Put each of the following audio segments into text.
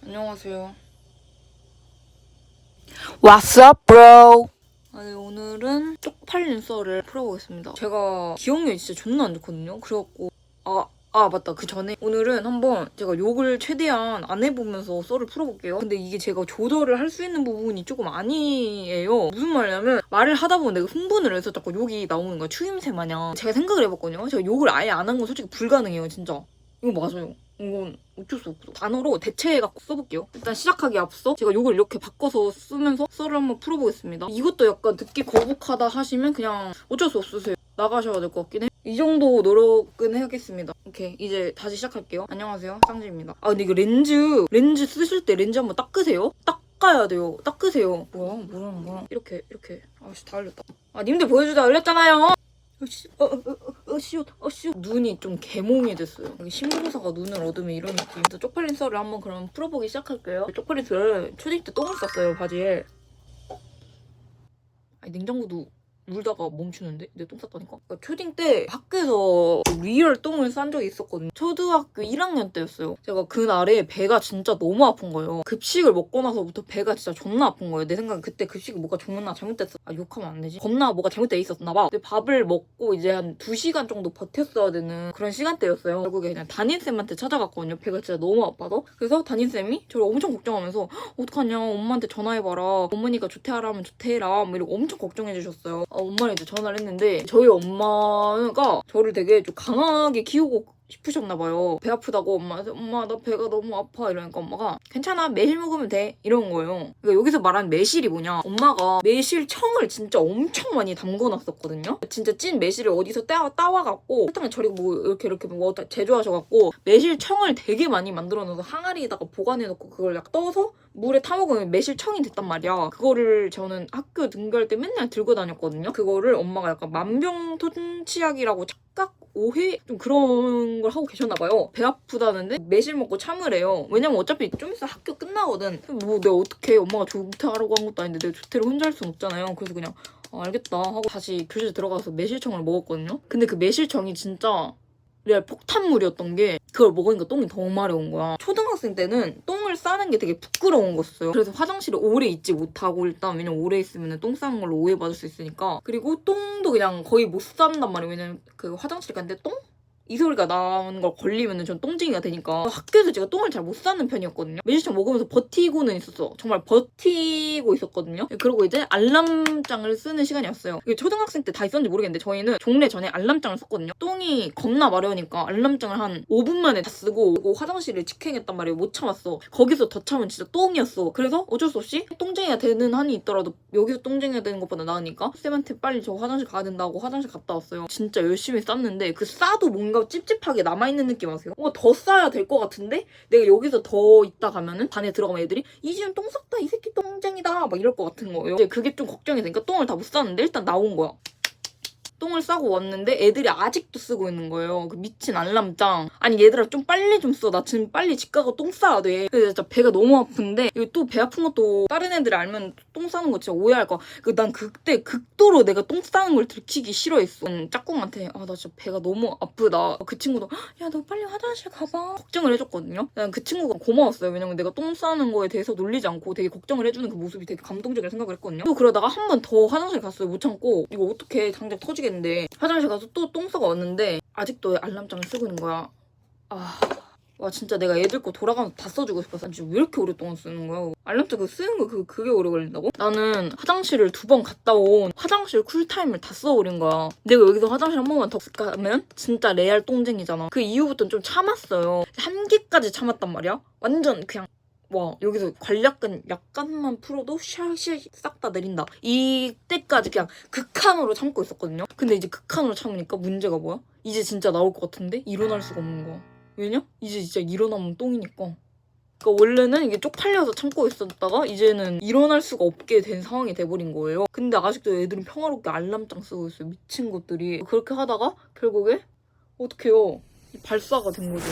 안녕하세요. What's up, bro? 아니, 오늘은 쪽팔린 썰을 풀어보겠습니다. 제가 기억력이 진짜 존나 안 좋거든요. 그래갖고 맞다. 그 전에 오늘은 한번 제가 욕을 최대한 안 해보면서 썰을 풀어볼게요. 근데 이게 제가 조절을 할 수 있는 부분이 조금 아니에요. 무슨 말이냐면 말을 하다 보면 내가 흥분을 해서 자꾸 욕이 나오는 거야. 추임새 마냥. 제가 생각을 해봤거든요. 제가 욕을 아예 안 한 건 솔직히 불가능해요. 진짜. 이거 맞아요. 이건 어쩔 수 없어. 단어로 대체해갖고 써볼게요. 일단 시작하기 앞서 제가 욕을 이렇게 바꿔서 쓰면서 썰을 한번 풀어보겠습니다. 이것도 약간 듣기 거북하다 하시면 그냥 어쩔 수 없으세요. 나가셔야 될 것 같긴 해. 이 정도 노력은 해야겠습니다. 오케이, 이제 다시 시작할게요. 안녕하세요, 쌍지입니다. 근데 이거 렌즈 쓰실 때 렌즈 한번 닦으세요. 닦아야 돼요. 닦으세요. 뭐라는 거야. 이렇게. 아씨, 다 흘렸다. 님들 보여주자 흘렸잖아요. 눈이 좀 개몽이 됐어요. 여기 신부사가 눈을 얻으면 이런 느낌. 쪽팔린 썰을 한번 그럼 풀어보기 시작할게요. 쪽팔린 썰 초딩 때 똥을 쌌어요, 바지에. 냉장고도 울다가 멈추는데? 내 똥 쌌다니까? 그러니까 초딩 때 학교에서 리얼 똥을 싼 적이 있었거든요. 초등학교 1학년 때였어요. 제가 그날에 배가 진짜 너무 아픈 거예요. 급식을 먹고 나서부터 배가 진짜 존나 아픈 거예요. 내 생각엔 그때 급식이 뭐가 존나 잘못됐어. 욕하면 안 되지? 겁나 뭐가 잘못돼 있었나 봐. 근데 밥을 먹고 이제 한 2시간 정도 버텼어야 되는 그런 시간대였어요. 결국에 그냥 담임쌤한테 찾아갔거든요. 배가 진짜 너무 아파서. 그래서 담임쌤이 저를 엄청 걱정하면서 어떡하냐, 엄마한테 전화해봐라. 어머니가 조퇴하라면 조퇴해라. 뭐 이러고 엄청 걱정해주셨어요. 엄마한테 전화를 했는데 저희 엄마가 저를 되게 좀 강하게 키우고 싶으셨나봐요. 배 아프다고 엄마 나 배가 너무 아파 이러니까 엄마가 괜찮아, 매실 먹으면 돼 이런 거예요. 그러니까 여기서 말하는 매실이 뭐냐, 엄마가 매실청을 진짜 엄청 많이 담궈놨었거든요. 진짜 찐 매실을 어디서 따와갖고 설탕에 절이고 뭐 이렇게 뭐 제조하셔갖고 매실청을 되게 많이 만들어놔서 항아리에다가 보관해놓고 그걸 약 떠서 물에 타먹으면 매실청이 됐단 말이야. 그거를 저는 학교 등교할 때 맨날 들고 다녔거든요. 그거를 엄마가 약간 만병통치약이라고 착각? 오해? 좀 그런 걸 하고 계셨나봐요. 배 아프다는데 매실 먹고 참으래요. 왜냐면 어차피 좀 있어 학교 끝나거든. 뭐 내가 어떻게, 엄마가 조퇴하라고 한 것도 아닌데 내가 조퇴를 혼자 할 순 없잖아요. 그래서 그냥 알겠다 하고 다시 교실에 들어가서 매실청을 먹었거든요. 근데 그 매실청이 진짜 레알 폭탄물이었던 게 그걸 먹으니까 똥이 더 마려운 거야. 초등학생 때는 똥을 싸는 게 되게 부끄러운 거였어요. 그래서 화장실에 오래 있지 못하고, 일단 왜냐면 오래 있으면 똥 싸는 걸로 오해받을 수 있으니까. 그리고 똥도 그냥 거의 못 싼단 말이에요. 왜냐면 그 화장실 갔는데 똥? 이 소리가 나는 걸 걸리면 전 똥쟁이가 되니까. 학교에서 제가 똥을 잘 못 싸는 편이었거든요. 매실청 먹으면서 버티고는 있었어. 정말 버티고 있었거든요. 그리고 이제 알람장을 쓰는 시간이 왔어요. 이게 초등학생 때 다 있었는지 모르겠는데 저희는 종례 전에 알람장을 썼거든요. 똥이 겁나 마려우니까 알람장을 한 5분 만에 다 쓰고, 그리고 화장실에 직행했단 말이에요. 못 참았어. 거기서 더 참으면 진짜 똥이었어. 그래서 어쩔 수 없이 똥쟁이가 되는 한이 있더라도 여기서 똥쟁이가 되는 것보다 나으니까 쌤한테 빨리 저 화장실 가야 된다고 화장실 갔다 왔어요. 진짜 열심히 쌌는데 그 싸도 뭔가 찝찝하게 남아있는 느낌 아세요? 뭔가 더 싸야 될 것 같은데 내가 여기서 더 있다 가면은 반에 들어가면 애들이 이 집은 똥 쌌다, 이 새끼 똥쟁이다 막 이럴 것 같은 거예요. 이제 그게 좀 걱정이 되니까 똥을 다 못 쌌는데 일단 나온 거야. 똥을 싸고 왔는데 애들이 아직도 쓰고 있는 거예요. 그 미친 알람장. 아니 얘들아 좀 빨리 좀 써. 나 지금 빨리 집 가고 똥 싸야 돼. 그래서 진짜 배가 너무 아픈데 이거 또 배 아픈 것도 다른 애들이 알면 똥 싸는 거 진짜 오해할 거야. 난 그때 극도로 내가 똥 싸는 걸 들키기 싫어했어. 짝꿍한테 나 진짜 배가 너무 아프다. 그 친구도 야 너 빨리 화장실 가봐 걱정을 해줬거든요. 난 그 친구가 고마웠어요. 왜냐면 내가 똥 싸는 거에 대해서 놀리지 않고 되게 걱정을 해주는 그 모습이 되게 감동적이라 생각을 했거든요. 또 그러다가 한 번 더 화장실 갔어요. 못 참고 이거 어떻게 당장 터지게 근데 화장실 가서 또 똥 싸고 왔는데 아직도 알람장을 쓰고 있는 거야. 와 진짜 내가 애들 거 돌아가면서 다 써주고 싶었어. 지금 왜 이렇게 오랫동안 쓰는 거야? 알람장 그거 쓰는 거 그게 오래 걸린다고? 나는 화장실을 2번 갔다 온 화장실 쿨타임을 다 써버린 거야. 내가 여기서 화장실 한 번만 더 가면 진짜 레알 똥쟁이잖아. 그 이후부터는 좀 참았어요. 3기까지 참았단 말이야. 완전 그냥 와 여기서 관략근 약간만 풀어도 샤샤 싹 다 내린다. 이때까지 그냥 극한으로 참고 있었거든요. 근데 이제 극한으로 참으니까 문제가 뭐야? 이제 진짜 나올 것 같은데 일어날 수가 없는 거야. 왜냐? 이제 진짜 일어나면 똥이니까. 그러니까 원래는 이게 쪽팔려서 참고 있었다가 이제는 일어날 수가 없게 된 상황이 돼버린 거예요. 근데 아직도 애들은 평화롭게 알람장 쓰고 있어요. 미친 것들이. 그렇게 하다가 결국에 어떡해요? 발사가 된 거죠.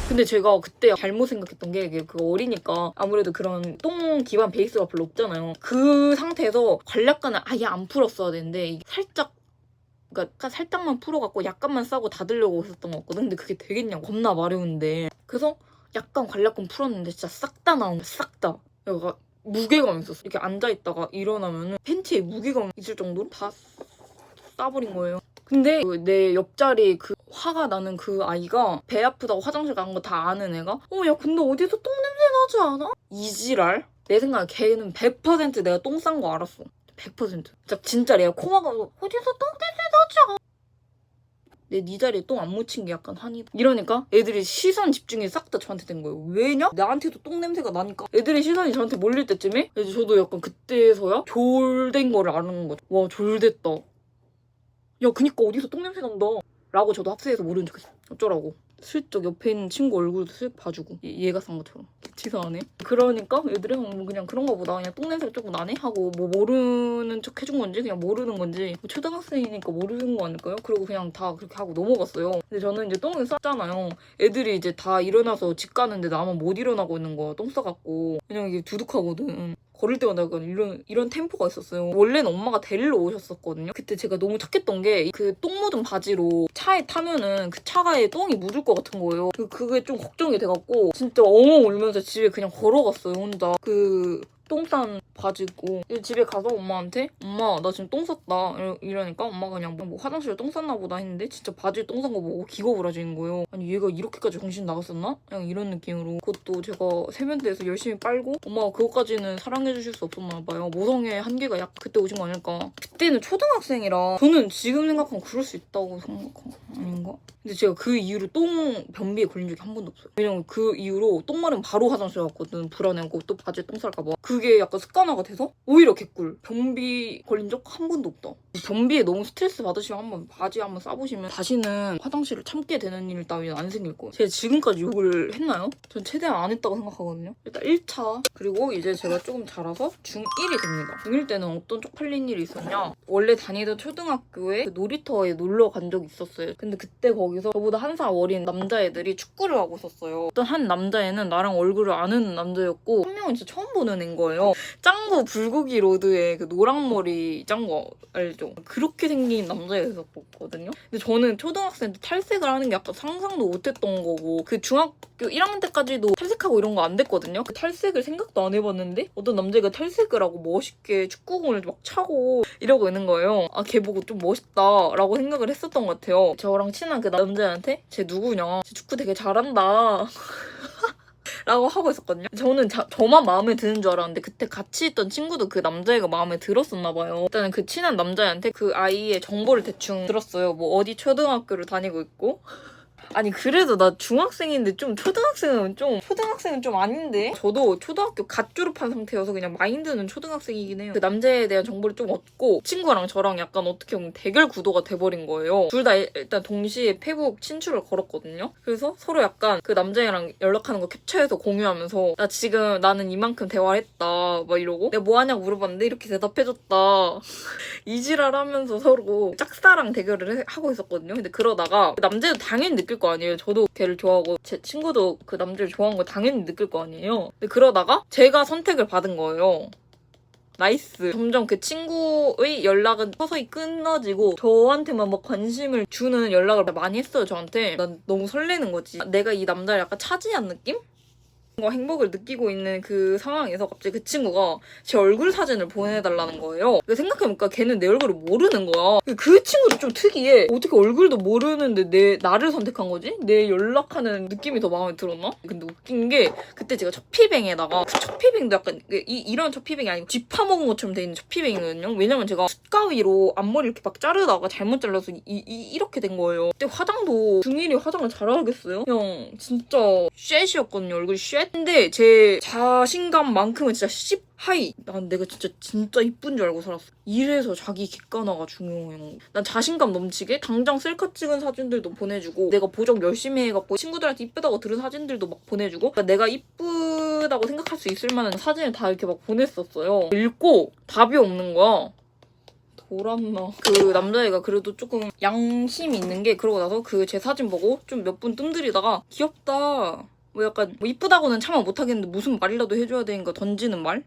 근데 제가 그때 잘못 생각했던 게 그 어리니까 아무래도 그런 똥 기반 베이스가 별로 없잖아요. 그 상태에서 관략근을 아예 안 풀었어야 되는데 이게 그러니까 살짝만 풀어갖고 약간만 싸고 닫으려고 했었던 것 같거든. 근데 그게 되겠냐고. 겁나 마려운데. 그래서 약간 관략근 풀었는데 진짜 싹 다 나온 거야. 싹 다. 약간 무게감 있었어. 이렇게 앉아있다가 일어나면은 팬티에 무게감 있을 정도로 다 싸버린 거예요. 근데 내 옆자리 그 화가 나는 그 아이가 배 아프다고 화장실 간 거 다 아는 애가 야 근데 어디서 똥냄새 나지 않아? 이지랄? 내 생각에 걔는 100% 내가 똥 싼 거 알았어. 100%. 진짜 내가 코마가 어디서 똥냄새 나지 않아? 네 자리에 똥 안 묻힌 게 약간 한이다. 이러니까 애들이 시선 집중이 싹 다 저한테 된 거예요. 왜냐? 나한테도 똥 냄새가 나니까. 애들의 시선이 저한테 몰릴 때쯤에 그래서 저도 약간 그때서야 졸된 거를 아는 거죠. 와 졸됐다. 야 그니까 어디서 똥 냄새 난다. 라고 저도 학생에서 모르는 척했어. 어쩌라고. 슬쩍 옆에 있는 친구 얼굴도 쓱 봐주고 얘가 싼 것처럼 치사하네. 그러니까 애들이 뭐 그냥 그런가 보다. 그냥 똥냄새가 조금 나네? 하고 뭐 모르는 척 해준 건지 그냥 모르는 건지 뭐 초등학생이니까 모르는 거 아닐까요? 그리고 그냥 다 그렇게 하고 넘어갔어요. 근데 저는 이제 똥을 쌌잖아요. 애들이 이제 다 일어나서 집 가는데 나만 못 일어나고 있는 거야. 똥 싸갖고. 그냥 이게 두둑하거든. 걸을 때마다 약간 이런 템포가 있었어요. 원래는 엄마가 데리러 오셨었거든요. 그때 제가 너무 착했던 게 그 똥 묻은 바지로 차에 타면은 그 차가에 똥이 묻을 것 같은 거예요. 그게 좀 걱정이 돼갖고 진짜 엉엉 울면서 집에 그냥 걸어갔어요. 혼자. 똥 싼 바지 입고 집에 가서 엄마한테 엄마 나 지금 똥 쌌다 이러니까 엄마가 그냥 뭐 화장실에 똥 쌌나 보다 했는데 진짜 바지에 똥 싼 거 보고 기겁을 하시는 거예요. 아니 얘가 이렇게까지 정신 나갔었나? 그냥 이런 느낌으로. 그것도 제가 세면대에서 열심히 빨고 엄마가 그것까지는 사랑해 주실 수 없었나 봐요. 모성의 한계가 약 그때 오신 거 아닐까. 그때는 초등학생이라 저는 지금 생각하면 그럴 수 있다고 생각하고 아닌가? 근데 제가 그 이후로 변비에 걸린 적이 한 번도 없어요. 왜냐면 그 이후로 똥 마르면 바로 화장실 갔거든. 불안해하고 또 바지에 똥 쌀까 봐. 그게 약간 습관화가 돼서 오히려 개꿀. 변비 걸린 적 한 번도 없다. 변비에 너무 스트레스 받으시면 한번 바지 한번 싸보시면 다시는 화장실을 참게 되는 일 따위는 안 생길 거예요. 제가 지금까지 욕을 했나요? 전 최대한 안 했다고 생각하거든요. 일단 1차. 그리고 이제 제가 조금 자라서 중1이 됩니다. 중1 때는 어떤 쪽팔린 일이 있었냐? 원래 다니던 초등학교에 그 놀이터에 놀러 간 적이 있었어요. 근데 그때 거기서 저보다 한 살 어린 남자애들이 축구를 하고 있었어요. 어떤 한 남자애는 나랑 얼굴을 아는 남자였고 한 명은 진짜 처음 보는 애인 거예요. 짱구 불고기 로드에 그 노랑머리 짱구 알죠? 그렇게 생긴 남자애가 있었거든요. 근데 저는 초등학생 때 탈색을 하는 게 약간 상상도 못했던 거고 그 중학교 1학년 때까지도 탈색하고 이런 거 안 됐거든요. 그 탈색을 생각도 안 해봤는데 어떤 남자가 탈색을 하고 멋있게 축구공을 막 차고 이러고 있는 거예요. 아, 걔 보고 좀 멋있다라고 생각을 했었던 것 같아요. 저랑 친한 그 남자한테 쟤 누구냐? 쟤 축구 되게 잘한다. 라고 하고 있었거든요. 저는 저만 마음에 드는 줄 알았는데 그때 같이 있던 친구도 그 남자애가 마음에 들었었나 봐요. 일단은 그 친한 남자애한테 그 아이의 정보를 대충 들었어요. 뭐 어디 초등학교를 다니고 있고 아니 그래도 나 중학생인데 초등학생은 좀 아닌데? 저도 초등학교 갓 졸업한 상태여서 그냥 마인드는 초등학생이긴 해요. 그 남자에 대한 정보를 좀 얻고 친구랑 저랑 약간 어떻게 보면 대결 구도가 돼버린 거예요. 둘 다 일단 동시에 페북 친추를 걸었거든요. 그래서 서로 약간 그 남자애랑 연락하는 거 캡처해서 공유하면서 나 지금 나는 이만큼 대화를 했다 막 이러고 내가 뭐 하냐고 물어봤는데 이렇게 대답해줬다 이지랄 하면서 서로 짝사랑 대결을 하고 있었거든요. 근데 그러다가 그 남자도 당연히 느낄 거 아니에요. 저도 걔를 좋아하고 제 친구도 그 남자를 좋아하는 거 당연히 느낄 거 아니에요. 근데 그러다가 제가 선택을 받은 거예요. 나이스. 점점 그 친구의 연락은 서서히 끊어지고 저한테만 막 관심을 주는 연락을 많이 했어요, 저한테. 난 너무 설레는 거지. 내가 이 남자를 약간 차지한 느낌? 행복을 느끼고 있는 그 상황에서 갑자기 그 친구가 제 얼굴 사진을 보내달라는 거예요. 생각해보니까 걔는 내 얼굴을 모르는 거야. 그 친구도 좀 특이해. 어떻게 얼굴도 모르는데 나를 선택한 거지? 내 연락하는 느낌이 더 마음에 들었나? 근데 웃긴 게 그때 제가 첫피뱅에다가 그 첫피뱅도 약간 이런 첫피뱅이 아니고 쥐 파먹은 것처럼 돼 있는 첫피뱅이거든요. 왜냐면 제가 숯가위로 앞머리 이렇게 막 자르다가 잘못 잘라서 이렇게 된 거예요. 그때 화장도 중1이 화장을 잘하겠어요? 그냥 진짜 쉣이었거든요. 얼굴이 쉣? 근데 제 자신감만큼은 진짜 하이. 난 내가 진짜 이쁜 줄 알고 살았어. 이래서 자기 객관화가 중요해요. 난 자신감 넘치게 당장 셀카 찍은 사진들도 보내주고 내가 보정 열심히 해갖고 친구들한테 이쁘다고 들은 사진들도 막 보내주고 그러니까 내가 이쁘다고 생각할 수 있을 만한 사진을 다 이렇게 막 보냈었어요. 읽고 답이 없는 거야. 돌았나. 그 남자애가 그래도 조금 양심이 있는 게 그러고 나서 그 제 사진 보고 좀 몇 분 뜸들이다가 귀엽다. 뭐 약간 뭐 이쁘다고는 참아 못하겠는데 무슨 말이라도 해줘야 되니까 던지는 말을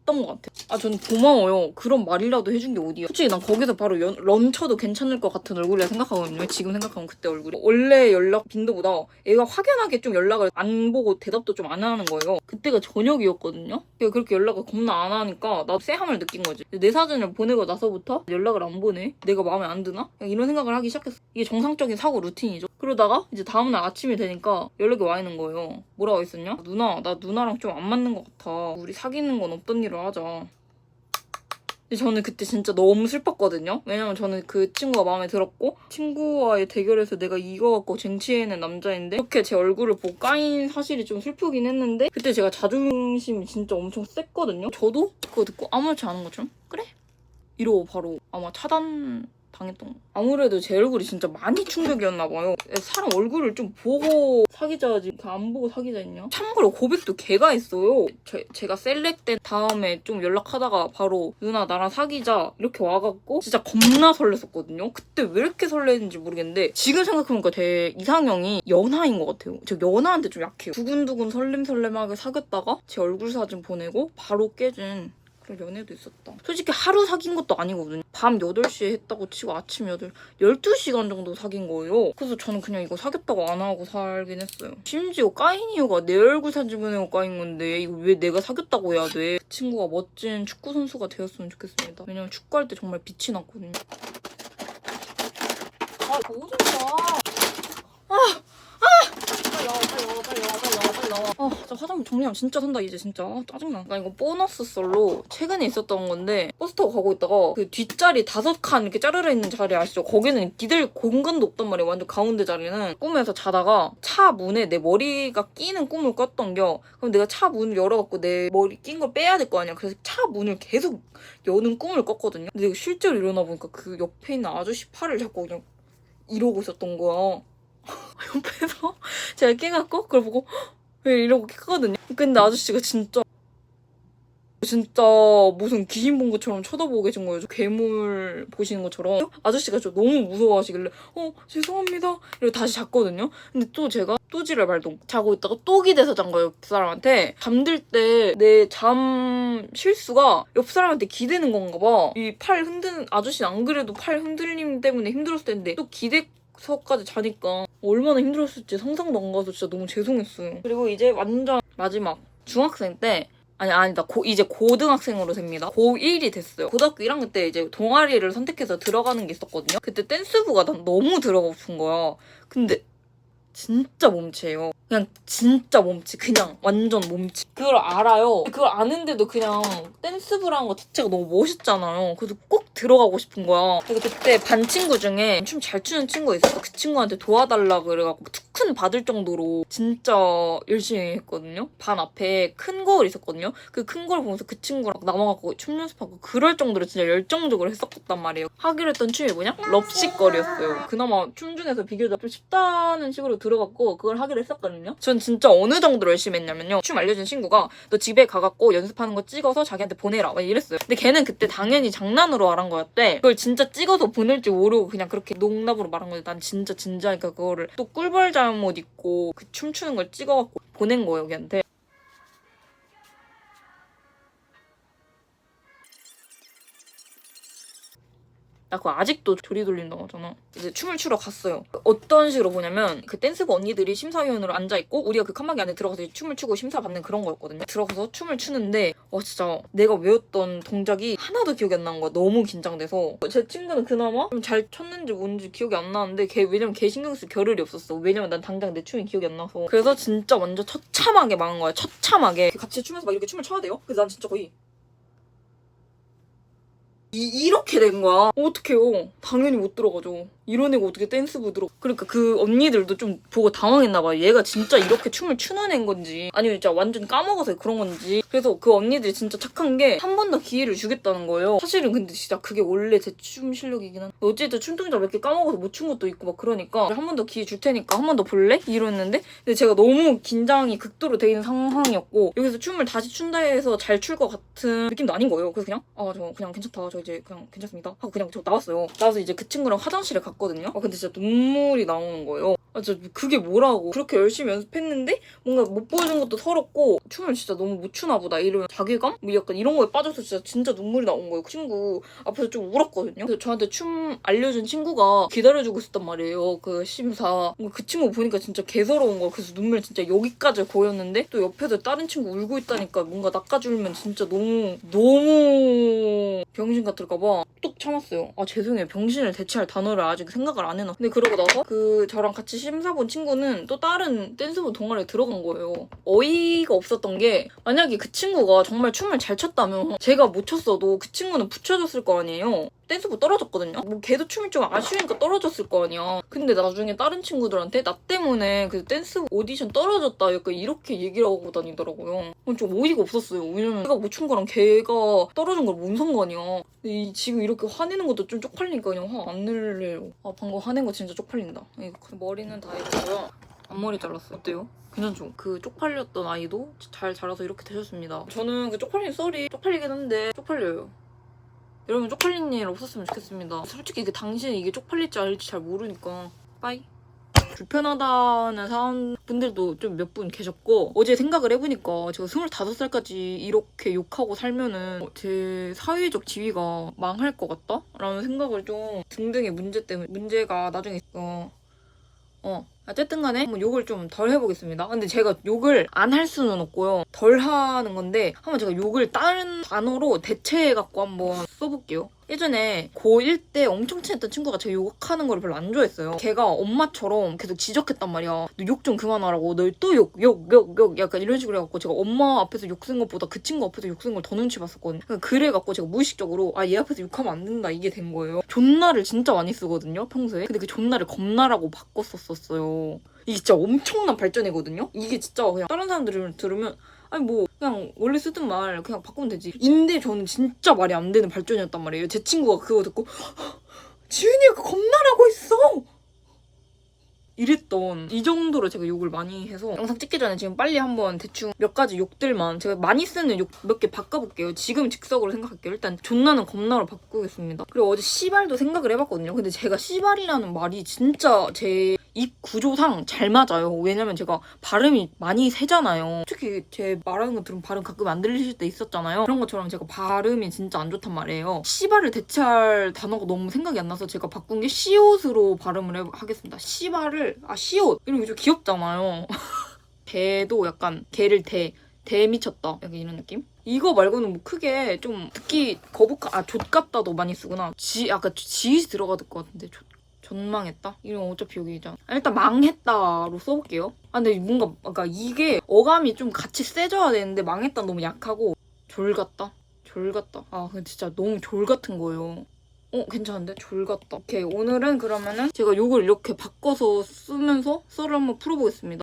것 같아. 아 저는 고마워요. 그런 말이라도 해준 게 어디야. 솔직히 난 거기서 바로 런 쳐도 괜찮을 것 같은 얼굴이라 생각하거든요. 지금 생각하면 그때 얼굴이. 원래 연락 빈도보다 얘가 확연하게 좀 연락을 안 보고 대답도 좀 안 하는 거예요. 그때가 저녁이었거든요. 얘가 그렇게 연락을 겁나 안 하니까 나도 쎄함을 느낀 거지. 내 사진을 보내고 나서부터 연락을 안 보내? 내가 마음에 안 드나? 이런 생각을 하기 시작했어. 이게 정상적인 사고 루틴이죠. 그러다가 이제 다음날 아침이 되니까 연락이 와 있는 거예요. 뭐라고 했었냐? 누나, 나 누나랑 좀 안 맞는 것 같아. 우리 사귀는 건 없던 일을 하자. 근데 저는 그때 진짜 너무 슬펐거든요. 왜냐면 저는 그 친구가 마음에 들었고 친구와의 대결에서 내가 이거 갖고 쟁취해낸 남자인데 이렇게 제 얼굴을 보고 까인 사실이 좀 슬프긴 했는데 그때 제가 자존심이 진짜 엄청 셌거든요. 저도 그거 듣고 아무렇지 않은 것처럼 그래? 이러고 바로 아마 차단 당했던 거. 아무래도 제 얼굴이 진짜 많이 충격이었나 봐요. 사람 얼굴을 좀 보고 사귀자지 안 보고 사귀자 했냐? 참고로 고백도 걔가 했어요. 제가 셀렉된 다음에 좀 연락하다가 바로 누나 나랑 사귀자 이렇게 와갖고 진짜 겁나 설렜었거든요. 그때 왜 이렇게 설레는지 모르겠는데 지금 생각해보니까 제 이상형이 연하인 것 같아요. 저 연하한테 좀 약해요. 두근두근 설렘설렘하게 사귀었다가 제 얼굴 사진 보내고 바로 깨진 그런 연애도 있었다. 솔직히 하루 사귄 것도 아니거든요. 밤 8시에 했다고 치고 아침 12시간 정도 사귄 거예요. 그래서 저는 그냥 이거 사귀었다고 안 하고 살긴 했어요. 심지어 까인 이유가 내 얼굴 사진 보내고 까인 건데 이거 왜 내가 사귀었다고 해야 돼? 그 친구가 멋진 축구 선수가 되었으면 좋겠습니다. 왜냐면 축구할 때 정말 빛이 났거든요. 아, 뭐 진짜. 진짜 화장품 정리하면 진짜 산다 이제 진짜. 짜증나. 나 이거 보너스 썰로 최근에 있었던 건데 버스 타고 가고 있다가 그 뒷자리 5칸 이렇게 짜르르 있는 자리 아시죠? 거기는 기댈 공간도 없단 말이에요. 완전 가운데 자리는. 꿈에서 자다가 차 문에 내 머리가 끼는 꿈을 꿨던겨. 그럼 내가 차 문을 열어갖고 내 머리 낀 걸 빼야 될 거 아니야. 그래서 차 문을 계속 여는 꿈을 꿨거든요. 근데 내가 실제로 일어나 보니까 그 옆에 있는 아저씨 팔을 잡고 그냥 이러고 있었던 거야. 옆에서 제가 깨갖고 그걸 보고 왜 이러고 깼거든요. 근데 아저씨가 진짜 무슨 귀신 본 것처럼 쳐다보고 계신 거예요. 괴물 보시는 것처럼. 아저씨가 저 너무 무서워하시길래 죄송합니다 이러고 다시 잤거든요. 근데 또 제가 또 지랄 발동 자고 있다가 또 기대서 잔 거예요. 옆 사람한테. 잠들 때 내 잠 실수가 옆 사람한테 기대는 건가 봐. 이 팔 흔드는 아저씨는 안 그래도 팔 흔들림 때문에 힘들었을 텐데 또 기대서까지 자니까 얼마나 힘들었을지 상상도 안 가서 진짜 너무 죄송했어요. 그리고 이제 완전 마지막 중학생 때 아니다. 이제 고등학생으로 됩니다. 고1이 됐어요. 고등학교 1학년 때 이제 동아리를 선택해서 들어가는 게 있었거든요. 그때 댄스부가 난 너무 들어가고 싶은 거야. 근데 진짜 몸치예요. 그냥 진짜 몸치. 그냥 완전 몸치. 그걸 알아요. 그걸 아는데도 그냥 댄스부라는 거 자체가 너무 멋있잖아요. 그래서 꼭 들어가고 싶은 거야. 그래서 그때 반 친구 중에 춤 잘 추는 친구가 있었어. 그 친구한테 도와달라 그래갖고 투큰 받을 정도로 진짜 열심히 했거든요. 반 앞에 큰 거울 있었거든요. 그 큰 거울 보면서 그 친구랑 남아갖고 춤 연습하고 그럴 정도로 진짜 열정적으로 했었단 말이에요. 하기로 했던 춤이 뭐냐? 럽시걸이었어요. 그나마 춤 중에서 비교적 좀 쉽다는 식으로 들어갔고 그걸 하기로 했었거든요. 전 진짜 어느 정도로 열심히 했냐면요. 춤 알려준 친구가 너 집에 가갖고 연습하는 거 찍어서 자기한테 보내라 막 이랬어요. 근데 걔는 그때 당연히 장난으로 말한 거였대. 그걸 진짜 찍어서 보낼 줄 모르고 그냥 그렇게 농담으로 말한 건데 난 진짜 진지하니까 그거를 또 꿀벌 잠옷 입고 그 춤추는 걸 찍어갖고 보낸 거예요 걔한테. 나 그거 아직도 조리 돌린다고 하잖아. 이제 춤을 추러 갔어요. 어떤 식으로 보냐면 그 댄스부 언니들이 심사위원으로 앉아있고 우리가 그 칸막이 안에 들어가서 춤을 추고 심사받는 그런 거였거든요. 들어가서 춤을 추는데 진짜 내가 외웠던 동작이 하나도 기억이 안 나는 거야. 너무 긴장돼서. 제 친구는 그나마 좀 잘 췄는지 뭔지 기억이 안 나는데 왜냐면 걔 신경 쓸 겨를이 없었어. 왜냐면 난 당장 내 춤이 기억이 안 나서. 그래서 진짜 완전 처참하게 망한 거야. 처참하게. 같이 추면서 막 이렇게 춤을 춰야 돼요. 그래서 난 진짜 거의 이렇게 된 거야. 어떡해요. 당연히 못 들어가죠. 이런 애가 어떻게 댄스부 들어. 그러니까 그 언니들도 좀 보고 당황했나 봐. 얘가 진짜 이렇게 춤을 추는 애인 건지 아니면 진짜 완전 까먹어서 그런 건지. 그래서 그 언니들이 진짜 착한 게 한 번 더 기회를 주겠다는 거예요. 사실은 근데 진짜 그게 원래 제 춤 실력이긴 한데 어쨌든 춤 동작 몇 개 까먹어서 못 춘 것도 있고 막 그러니까 한 번 더 기회 줄 테니까 한 번 더 볼래? 이랬는데 근데 제가 너무 긴장이 극도로 돼 있는 상황이었고 여기서 춤을 다시 춘다 해서 잘 출 것 같은 느낌도 아닌 거예요. 그래서 그냥 저 그냥 괜찮다. 저 이제 그냥 괜찮습니다 하고 그냥 저 나왔어요. 나와서 이제 그 친구랑 화장실에 갔거든요. 봤거든요. 근데 진짜 눈물이 나오는 거예요. 진짜 그게 뭐라고. 그렇게 열심히 연습했는데 뭔가 못 보여준 것도 서럽고 춤을 진짜 너무 못 추나 보다 이런 자괴감? 뭐 약간 이런 거에 빠져서 진짜 눈물이 나온 거예요. 그 친구 앞에서 좀 울었거든요. 그래서 저한테 춤 알려준 친구가 기다려주고 있었단 말이에요. 그 심사. 그 친구 보니까 진짜 개서러운 거예요. 그래서 눈물 진짜 여기까지 고였는데 또 옆에서 다른 친구 울고 있다니까 뭔가 낚아지 울면 진짜 너무 병신 같을까 봐 뚝 참았어요. 죄송해요. 병신을 대체할 단어를 아직 생각을 안 해놔. 근데 그러고 나서 저랑 같이 심사 본 친구는 또 다른 댄스부 동아리에 들어간 거예요. 어이가 없었던 게 만약에 그 친구가 정말 춤을 잘 췄다면 제가 못 췄어도 그 친구는 붙여줬을 거 아니에요. 댄스부 떨어졌거든요. 뭐 걔도 춤이 좀 아쉬우니까 떨어졌을 거 아니야. 근데 나중에 다른 친구들한테 나 때문에 그 댄스 오디션 떨어졌다 약간 이렇게 얘기를 하고 다니더라고요. 좀 어이가 없었어요. 왜냐면 내가 못 춘 거랑 걔가 떨어진 걸 뭔 상관이야. 근데 지금 이렇게 화내는 것도 좀 쪽팔리니까 그냥 화 안 낼래요. 방금 화낸 거 진짜 쪽팔린다. 머리는 다 했고요. 앞머리 잘랐어요. 어때요? 괜찮죠? 그 쪽팔렸던 아이도 잘 자라서 이렇게 되셨습니다. 저는 그 쪽팔린 썰이 쪽팔리긴 한데 쪽팔려요. 여러분 쪽팔린 일 없었으면 좋겠습니다. 솔직히 당신이 이게 쪽팔릴지 아닐지 잘 모르니까 빠이. 불편하다는 사람분들도 좀 몇 분 계셨고 어제 생각을 해보니까 제가 25살까지 이렇게 욕하고 살면은 제 사회적 지위가 망할 것 같다? 라는 생각을 좀 등등의 문제가 나중에 있어. 어쨌든 간에 한번 욕을 좀 덜 해보겠습니다. 근데 제가 욕을 안 할 수는 없고요. 덜 하는 건데 한번 제가 욕을 다른 단어로 대체해갖고 한번 써볼게요. 예전에 고1 때 엄청 친했던 친구가 제가 욕하는 걸 별로 안 좋아했어요. 걔가 엄마처럼 계속 지적했단 말이야. 너 욕 좀 그만하라고. 너 또 욕 약간 이런 식으로 해갖고 제가 엄마 앞에서 욕 쓴 것보다 그 친구 앞에서 욕 쓴 걸 더 눈치 봤었거든요. 그래갖고 제가 무의식적으로 얘 앞에서 욕하면 안 된다 이게 된 거예요. 존나를 진짜 많이 쓰거든요 평소에. 근데 그 존나를 겁나라고 바꿨었어요. 이게 진짜 엄청난 발전이거든요. 이게 진짜 그냥 다른 사람들 들으면 뭐 그냥 원래 쓰던 말 그냥 바꾸면 되지. 인데 저는 진짜 말이 안 되는 발전이었단 말이에요. 제 친구가 그거 듣고 지은이가 겁나라고 했어! 이랬던 이 정도로 제가 욕을 많이 해서 영상 찍기 전에 지금 빨리 한번 대충 몇 가지 욕들만 제가 많이 쓰는 욕 몇 개 바꿔볼게요. 지금 즉석으로 생각할게요. 일단 존나는 겁나로 바꾸겠습니다. 그리고 어제 씨발도 생각을 해봤거든요. 근데 제가 씨발이라는 말이 진짜 제 입 구조상 잘 맞아요. 왜냐면 제가 발음이 많이 세잖아요. 솔직히 제 말하는 거 들으면 발음 가끔 안 들리실 때 있었잖아요. 그런 것처럼 제가 발음이 진짜 안 좋단 말이에요. 씨발을 대체할 단어가 너무 생각이 안 나서 제가 바꾼 게 시옷으로 발음을 하겠습니다. 씨발을 시옷 이러면 좀 귀엽잖아요. 개도 약간 개를 대 미쳤다 약간 이런 느낌? 이거 말고는 뭐 크게 좀 듣기 좆같다도 많이 쓰구나. 약간 지읒이 들어가야 될 것 같은데 존망했다? 이런 어차피 여기잖아. 일단 망했다로 써볼게요. 근데 뭔가 이게 어감이 좀 같이 세져야 되는데 망했다 너무 약하고 졸같다? 근데 진짜 너무 졸같은 거예요. 괜찮은데? 졸같다. 오케이, 오늘은 그러면은 제가 욕을 이렇게 바꿔서 쓰면서 썰을 한번 풀어보겠습니다.